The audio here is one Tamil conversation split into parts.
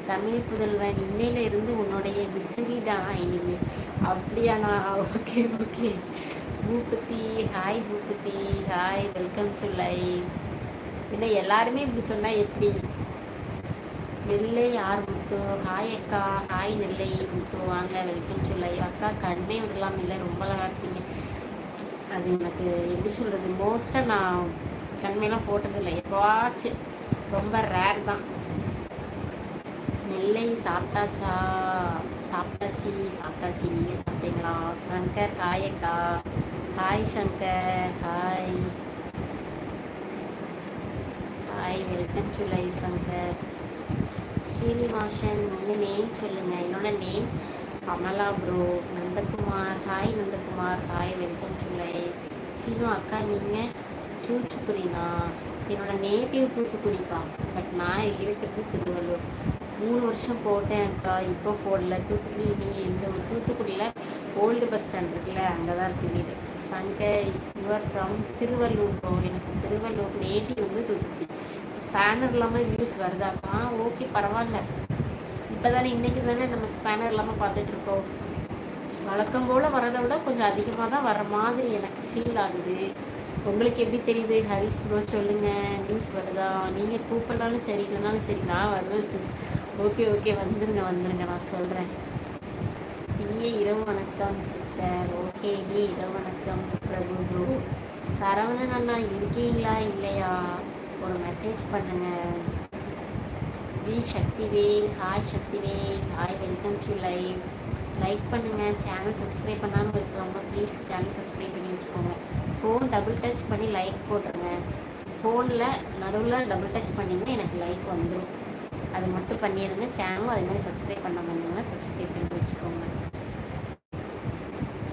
தமிழ் புதல்வன் இன்னையில இருந்து உன்னுடைய விசிறிடா இனிமே. அப்படியாண்ணா? Okay okay. Bhupathi hi, Bhupathi hi, welcome to live. இல்லை எல்லாருமே இப்படி சொன்னால் எப்படி? நெல்லை ஆர் முத்து ஹாய் அக்கா. ஹாய் நெல்லை முத்து, வாங்க வெல்கம் டு லைவ். அக்கா கண்ணே விடலாம் இல்லை, ரொம்ப நல்லா இருக்கீங்க. அது எனக்கு எப்படி சொல்கிறது, மோஸ்ட்டாக நான் கண்மையெல்லாம் போட்டதில்லை, எப்போவாச்சு, ரொம்ப ரேர் தான். நெல்லை சாப்பிட்டாச்சா? சாப்பிட்டாச்சு சாப்பிட்டாச்சு, நீங்கள் சாப்பிட்டீங்களா? சங்கர் ஹாய் அக்கா. Hi Shankar hi hi, welcome to live Shankar. Srinivasan உங்கள் நேம் சொல்லுங்கள். என்னோட name Amala bro. Nandakumar hi Nandakumar hi, welcome to live. Seenu அக்கா நீங்கள் தூத்துக்குடினா? என்னோட நேட்டிவ் தூத்துக்குடிப்பா, பட் நான் இருக்கிறது திருவள்ளூர். 3 வருஷம் போட்டேன் அக்கா, இப்போ போடல. தூத்துக்குடி நீங்கள் இந்த தூத்துக்குடியில் ஓல்டு பஸ் ஸ்டாண்ட் இருக்குல்ல, அங்கே தான் இருக்குது வீடு. Shankar your from Thiruvallur bro. எனக்கு திருவள்ளூர், நேட்டிவ் வந்து தூத்துக்குடி. ஸ்பேனர் இல்லாமல் வியூஸ் வருதாக்கா? ஓகே பரவாயில்ல. இப்போ தானே இன்றைக்கி தானே நம்ம ஸ்பேனர் இல்லாமல் பார்த்துட்ருக்கோம். வழக்கம் போல் வரதை விட கொஞ்சம் அதிகமாக தான் வர மாதிரி எனக்கு ஃபீல் ஆகுது. உங்களுக்கு எப்படி தெரியுது? ஹரிஸ் ப்ரோ சொல்லுங்கள், நியூஸ் வருதா? நீங்கள் கூப்பிடலாலும் சரி இல்லைனாலும் சரி நான் வருவேன் சிஸ். ஓகே ஓகே, வந்துருங்க வந்துருங்க, நான் சொல்கிறேன். இனிய இரவு வணக்கம் சிஸ்டர். ஓகே, இனிய இரவு வணக்கம் பிரபு ப்ரோ. சரவணன் அண்ணா இருக்கீங்களா இல்லையா? ஒரு மெசேஜ் பண்ணுங்கள். V Sakthivel hi Sakthivel hi, welcome to live. Like பண்ணுங்கள். சேனல் சப்ஸ்கிரைப் பண்ணாமல் இருக்கிறவங்க ப்ளீஸ் சேனல் சப்ஸ்கிரைப் பண்ணி வச்சுக்கோங்க. ஃபோன் டபுள் டச் பண்ணி லைக் போட்டுருங்க. ஃபோனில் நடுவில் டபுள் டச் பண்ணிங்கன்னா எனக்கு லைக் வந்துடும். அது மட்டும் பண்ணிடுங்க. சேனலும் அதே மாதிரி சப்ஸ்கிரைப் பண்ண வந்தீங்கன்னா சப்ஸ்கிரைப் பண்ணி வச்சுக்கோங்க.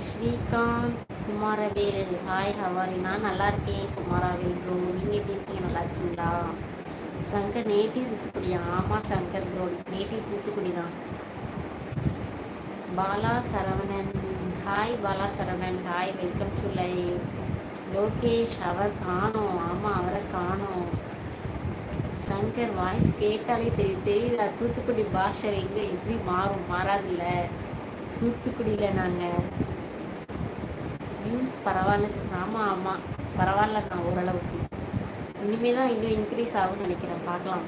ஸ்ரீகாந்த் குமாரவேல் ஹாய் ஹவாரி. நான் நல்லா இருக்கேன் குமாரவேல் ப்ரோ, நீங்கள் எப்படி இருக்கீங்க? நல்லா இருக்கீங்களா? சங்கர் நேட்டிவ் தூத்துக்குடியா? ஆமாம் சங்கர் ப்ரோ, நேட்டிவ் தூத்துக்குடி தான். Bala Saravanan hi, Bala Saravanan hi, welcome to live. Lokesh அவர் காணோம். ஆமாம் அவரை காணோம். சங்கர் வாய்ஸ் கேட்டாலே தெரியுதா? தூத்துக்குடி பாஷை எங்கே எப்படி மாறும்? மாறாதில்ல. தூத்துக்குடியில் நாங்கள் நியூஸ் பரவாயில்ல சிஸ். ஆமாம் ஆமாம் பரவாயில்ல தான், ஓரளவுக்கு. இனிமேல் தான் இன்னும் இன்க்ரீஸ் ஆகும்னு நினைக்கிறேன், பார்க்கலாம்.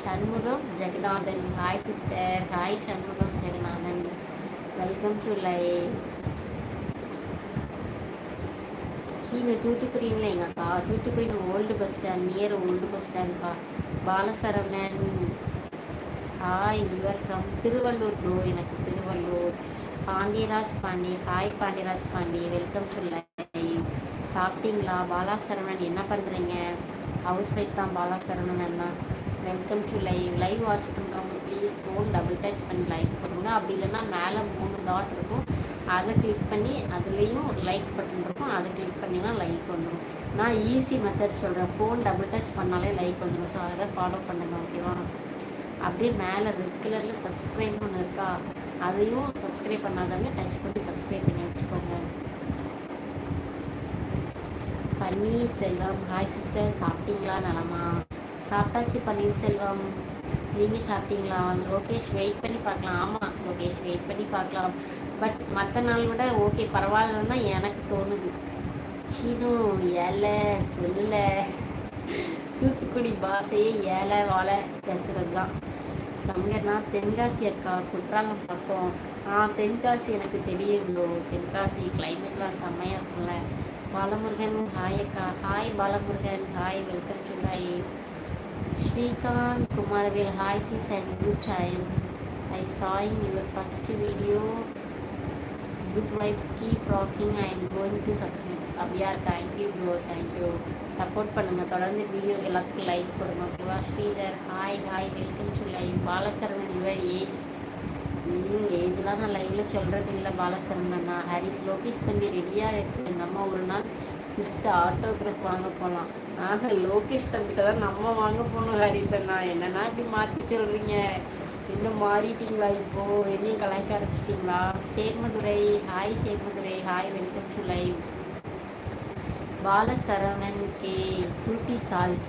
Shanmugam Jeganathan hi sister. Hi Shanmugam Jeganathan, welcome to live. நீங்கள் தூத்துக்குடிங்களா? எங்கள் அக்கா Thoothukudi old bus stand, near old bus ஸ்டாண்ட்ப்பா. Balasaravanan hi, your from Thiruvallur bro. எனக்கு Thiruvallur. Pandiyaraj Pandi hi, Pandiyaraj Pandi, welcome to live. சாப்பிட்டீங்களா? பாலாசரவணன் என்ன பண்ணுறீங்க? ஹவுஸ் ஒய்ஃப் தான் பாலாசரவணன் அண்ணா, welcome to live. Live watch பண்ணுறவங்க ப்ளீஸ் ஃபோன் டபுள் டச் பண்ணி லைக் பண்ணுங்க. அப்படி இல்லைன்னா மேலே 3 டாட் இருக்கும், அதை கிளிக் பண்ணி அதுலேயும் லைக் பட்டன் இருக்கும், அதை கிளிக் பண்ணிங்கன்னா லைக் வந்துடும். நான் ஈஸி மெத்தட் சொல்கிறேன், ஃபோன் டபுள் டச் பண்ணாலே லைக் வந்துடும். ஸோ அதை ஃபாலோ பண்ணுங்க, ஓகேவா? அப்படியே மேலே ரெட் கலரில் சப்ஸ்கிரைப்னு ஒன்று இருக்கா, அதையும் சப்ஸ்கிரைப் பண்ணாதவங்க டச் பண்ணி சப்ஸ்கிரைப் பண்ணி வச்சுக்கோங்க. பன்னீர் செல்வம் ஹாய் சிஸ்டர், சாப்பிட்டீங்களா? நலமா? சாப்பிட்டாச்சு பன்னீர் செல்வம், நீங்கள் சாப்பிட்டீங்களா? லோகேஷ் வெயிட் பண்ணி பார்க்கலாம். ஆமாம் லோகேஷ் வெயிட் பண்ணி பார்க்கலாம், பட் மற்ற நாள் விட ஓகே பரவாயில்லன்னு தான் எனக்கு தோணுது. சீனு ஏழை சொல்ல, தூத்துக்குடி பாஷையே ஏழை வாழை பேசுகிறது தான். சங்கர்னா தென்காசி அக்கா, குற்றாலம் பக்கம். தென்காசி எனக்கு தெரியும் ப்ரோ. தென்காசி கிளைமேட்லாம் செம்மையாக இருக்கும்ல. பாலமுருகன் ஹாய் அக்கா. Hi Balamurugan hi, welcome to live. Srikanth Kumaravel hi sis and good time. I saw in your first video. Good vibes, keep rocking. I am going to subscribe. அப்படியா? Thank you bro, thank you. சப்போர்ட் பண்ணுங்கள், தொடர்ந்து வீடியோ எல்லாத்துக்கும் லைக் கொடுங்க, ஓகேவா? Sridhar hi hi, welcome to live. Balasaravanan your age? ஏஜ்லாம் நான் லைவில் சொல்கிறது இல்லை பாலசரவண்ணா. ஹரிஸ் லோகேஷ் தம்பி ரெடியாக இருக்குது, நம்ம ஒரு நாள் சிஸ்டர் ஆட்டோகிராஃப் வாங்க போகலாம். லோகேஷ் தம்பிகிட்ட தான் நம்ம வாங்க போகணும் ஹரிஸ் அண்ணா. என்னன்னா இப்படி மாற்றி சொல்கிறீங்க, இன்னும் மாறிட்டீங்களா? இப்போது என்னையும் கலாய்க்க ஆரம்பிச்சிட்டிங்களா? Chermadurai hi, Chermadurai hi, welcome to live. Balasaravanan K குட்டி சால்ட்